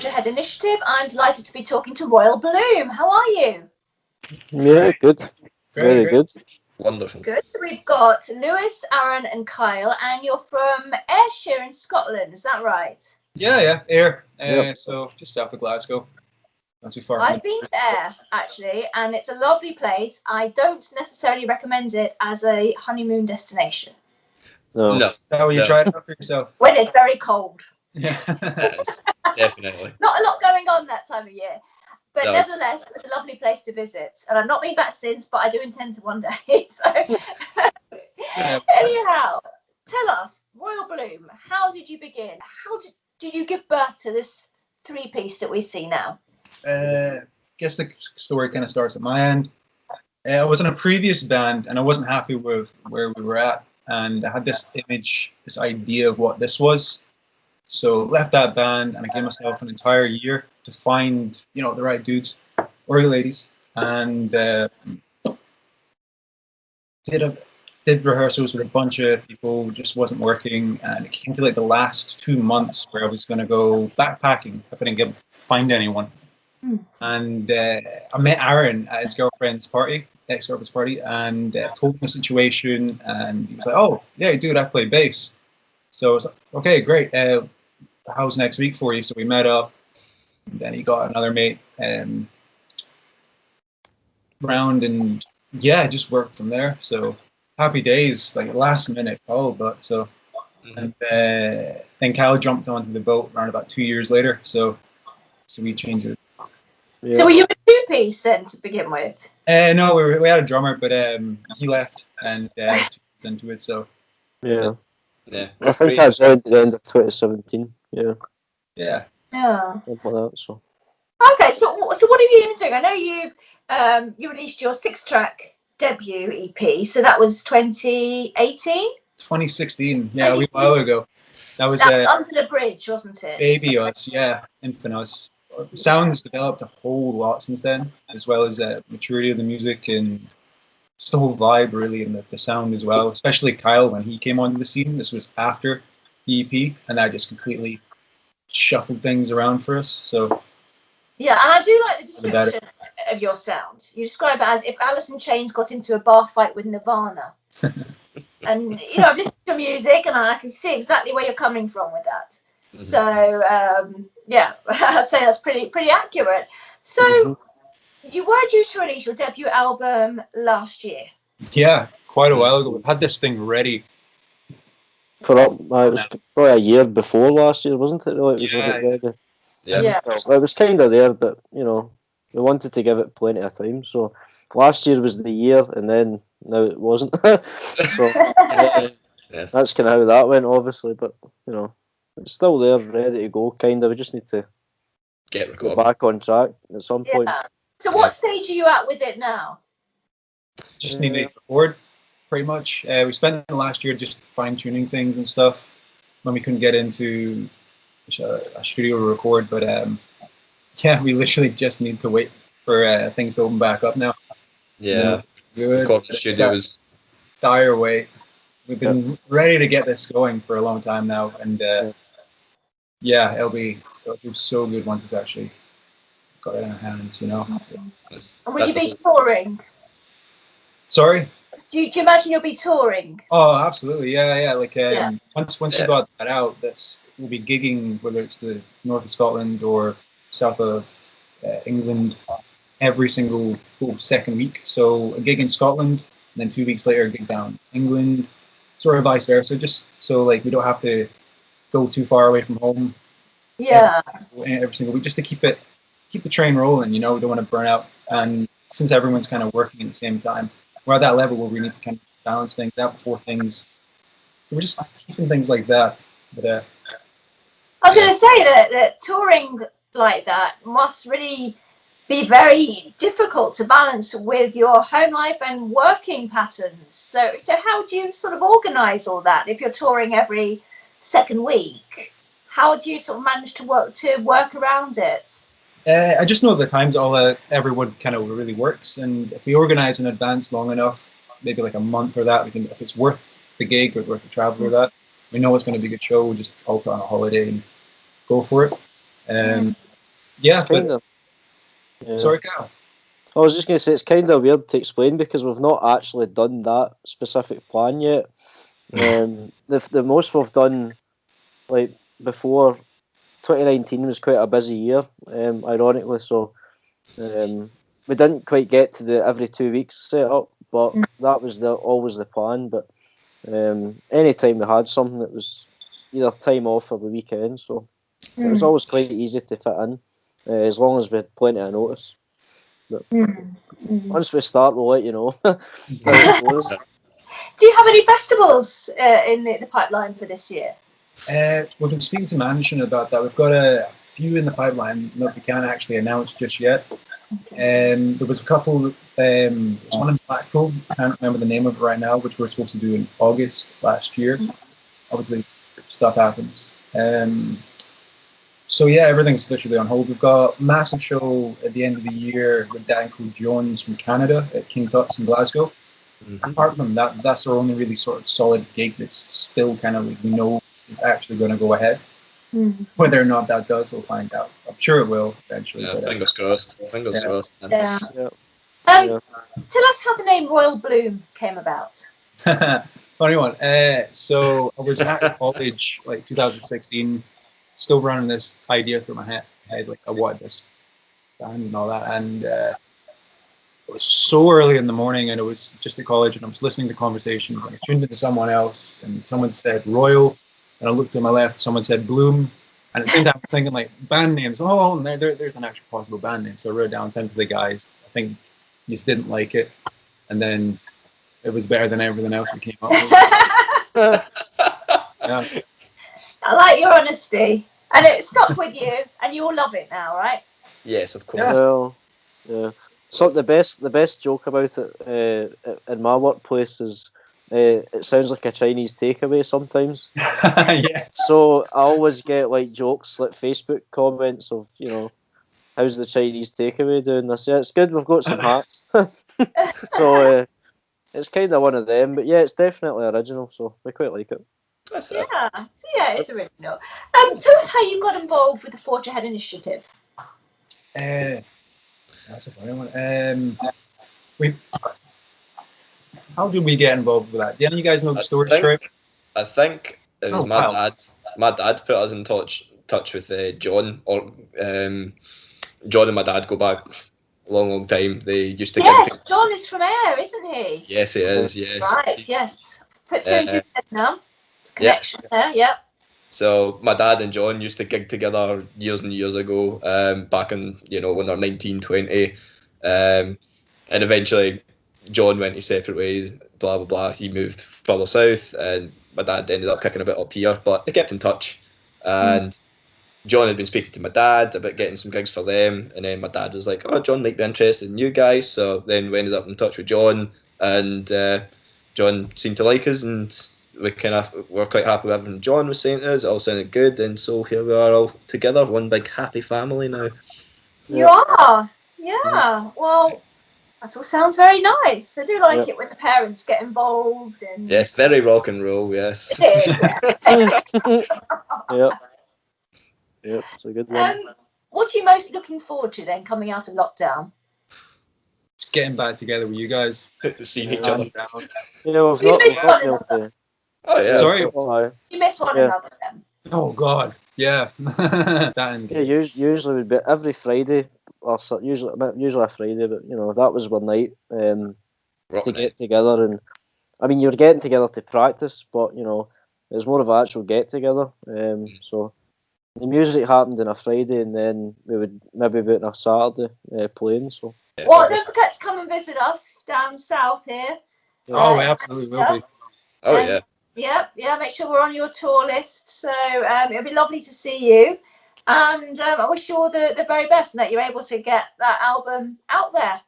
Georgia Head Initiative. I'm delighted to be talking to Royal Bloom. How are you? Yeah, good. Very good. Wonderful. Good. We've got Lewis, Aaron and Kyle, and you're from Ayrshire in Scotland, is that right? Yeah, Ayr. Yep. So just south of Glasgow. Not too far. I've been to Ayr, actually, and it's a lovely place. I don't necessarily recommend it as a honeymoon destination. No. Is that what you tried it out for yourself? When it's very cold. Yeah. Yes, definitely. Not a lot going on that time of year. But No, nevertheless, it's a lovely place to visit. And I've not been back since, but I do intend to one day. So, anyhow, tell us, Royal Bloom, how did you begin? How did you give birth to this three-piece that we see now? Guess the story kind of starts at my end. I was in a previous band and I wasn't happy with where we were at. And I had this image, this idea of what this was. So left that band and I gave myself an entire year to find, the right dudes or ladies, and did rehearsals with a bunch of people. Just wasn't working, and it came to like the last 2 months where I was going to go backpacking if I didn't find anyone. And I met Aaron at his ex-girlfriend's party, and told him the situation, and he was like, "Oh yeah, dude, I play bass." So I was like, "Okay, great. How's next week for you?" So we met up, and then he got another mate round, and yeah, just worked from there. So happy days, like last minute call, but so. And then Kyle jumped onto the boat around about 2 years later. So we changed it. Yeah. So were you a two-piece then to begin with? No, we had a drummer, but he left and into it. So Yeah. Yeah. I think I joined at the end of 2017. Yeah. yeah. Something like that. So. Okay, so what have you been doing? I know you've you released your 6-track debut EP, so that was 2018? 2016. Yeah, a wee while ago. That was Under the Bridge, wasn't it? Baby Us, yeah, Infant Us. Sounds developed a whole lot since then, as well as maturity of the music and just the whole vibe, really, and the sound as well. Especially Kyle, when he came onto the scene. This was after the EP, and that just completely shuffled things around for us. So yeah, and I do like the description of your sound. You describe it as if Alice in Chains got into a bar fight with Nirvana. And I've listened to your music, and I can see exactly where you're coming from with that. Mm-hmm. So yeah, I'd say that's pretty accurate. So you were due to release your debut album last year. Yeah, quite a while ago. We had this thing ready. It was probably a year before last year, wasn't it? Really? It was ready. Yeah. Well, it was kind of there, but we wanted to give it plenty of time. So last year was the year, and then now it wasn't. So Yes. that's kind of how that went, obviously. But it's still there, ready to go. Kind of. We just need to get back on track at some point. So what stage are you at with it now? Just need to record, pretty much. We spent the last year just fine-tuning things and stuff when we couldn't get into a studio to record. But yeah, we literally just need to wait for things to open back up now. Yeah. Good. Recording studios. Dire wait. We've been ready to get this going for a long time now, and yeah, it'll be so good once it's actually got it in our hands, And will you be touring? Sorry? Do you imagine you'll be touring? Oh, absolutely, yeah. Like once we got that out, we'll be gigging, whether it's the north of Scotland or south of England, every single second week. So a gig in Scotland, and then 2 weeks later a gig down England, sort of vice versa. Just so like we don't have to go too far away from home. Yeah. Every single week, just to keep the train rolling. We don't want to burn out. And since everyone's kind of working at the same time, we're at that level where we need to kind of balance things out before things. So we're just keeping things like that. But I was going to say that touring like that must really be very difficult to balance with your home life and working patterns. So how do you sort of organise all that if you're touring every second week? How do you sort of manage to work around it? I just know the times everyone kind of really works, and if we organise in advance long enough, maybe like a month or that, we can, if it's worth the gig or worth the travel or that, we know it's going to be a good show. We'll just all put on a holiday and go for it. Yeah, but Kind of. Yeah. sorry, Cal. I was just going to say it's kind of weird to explain because we've not actually done that specific plan yet. The most we've done, like before, 2019 was quite a busy year, ironically. So we didn't quite get to the every 2 weeks set up, but that was always the plan. But anytime we had something, it was either time off or the weekend. So it was always quite easy to fit in, as long as we had plenty of notice. But once we start, we'll let you know how it goes. Do you have any festivals in the pipeline for this year? We've been speaking to management about that. We've got a few in the pipeline that we can't actually announce just yet. There was a couple. There's one in Blackpool. I can't remember the name of it right now, which we were supposed to do in August last year. Obviously, stuff happens. So yeah, everything's literally on hold. We've got a massive show at the end of the year with Dan called Jones from Canada at King Tut's in Glasgow. Apart from that, that's our only really sort of solid gig that's still kind of like we know is actually going to go ahead. Whether or not that does, we'll find out. I'm sure it will eventually. Yeah, fingers crossed. Fingers crossed. Yeah. Yeah. Tell us how the name Royal Bloom came about. Funny one. So I was at college, like 2016, still running this idea through my head. Like I wanted this band and all that, and it was so early in the morning, and it was just at college, and I was listening to conversations, and I tuned into someone else, and someone said Royal, and I looked to my left, someone said Bloom, and at the same time I was thinking like band names. Oh, and there's an actual possible band name. So I wrote it down, sent it to the guys. I think you just didn't like it, and then it was better than everything else we came up with. Yeah. I like your honesty, and it stuck with you, and you all love it now, right? Yes, of course. Well, yeah. So the best joke about it in my workplace is it sounds like a Chinese takeaway sometimes. Yeah. So I always get like jokes, like Facebook comments of, how's the Chinese takeaway doing this? Yeah, it's good. We've got some hats. So it's kind of one of them. But yeah, it's definitely original. So we quite like it. That's it. Yeah, it's original. Tell us how you got involved with the Forge Ahead initiative. That's a funny one. How did we get involved with that? Do any of you guys know the story? I think it was my dad. My dad put us in touch with John. Or John and my dad go back a long time. They used to. Yes, John is from Ayr, isn't he? Yes, he is. Yes. Right. Yes. Put two and two together now. Connection there. Yep. So my dad and John used to gig together years and years ago, back in when they're 19, 20, and eventually John went his separate ways. Blah blah blah. He moved further south, and my dad ended up kicking a bit up here. But they kept in touch, and John had been speaking to my dad about getting some gigs for them, and then my dad was like, "Oh, John might be interested in you guys." So then we ended up in touch with John, and John seemed to like us, and we're quite happy with everything John was saying to us. It all sounded good, and so here we are all together, one big happy family now. You are, yeah. Well, that all sounds very nice. I do like it when the parents get involved. And yes, very rock and roll. Yes. It is, yeah. Yep, it's a good one. What are you most looking forward to then, coming out of lockdown? Just getting back together with you guys, seeing each other. We've not been able to. Oh yeah. Sorry. You miss one another then. Oh God, yeah. Usually would be every Friday, or usually a Friday, but that was one night to get together, and I mean you're getting together to practice, but it was more of an actual get together. So the music happened on a Friday, and then we would maybe be on a Saturday playing. So. Well, don't forget to come and visit us down south here. Yeah. Oh, we absolutely will be. Oh yeah. Yeah. Make sure we're on your tour list. So it'll be lovely to see you, and I wish you all the very best, and that you're able to get that album out there.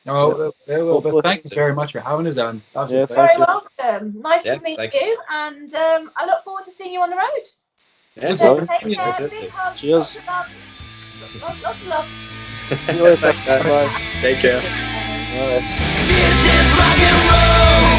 Oh, thank you very much for having us on. You're very welcome. Nice to meet you, and I look forward to seeing you on the road. Yeah, so take care. Big hugs. Cheers. Lots of love. See you later. Bye. Take care. Bye. This is rock and roll.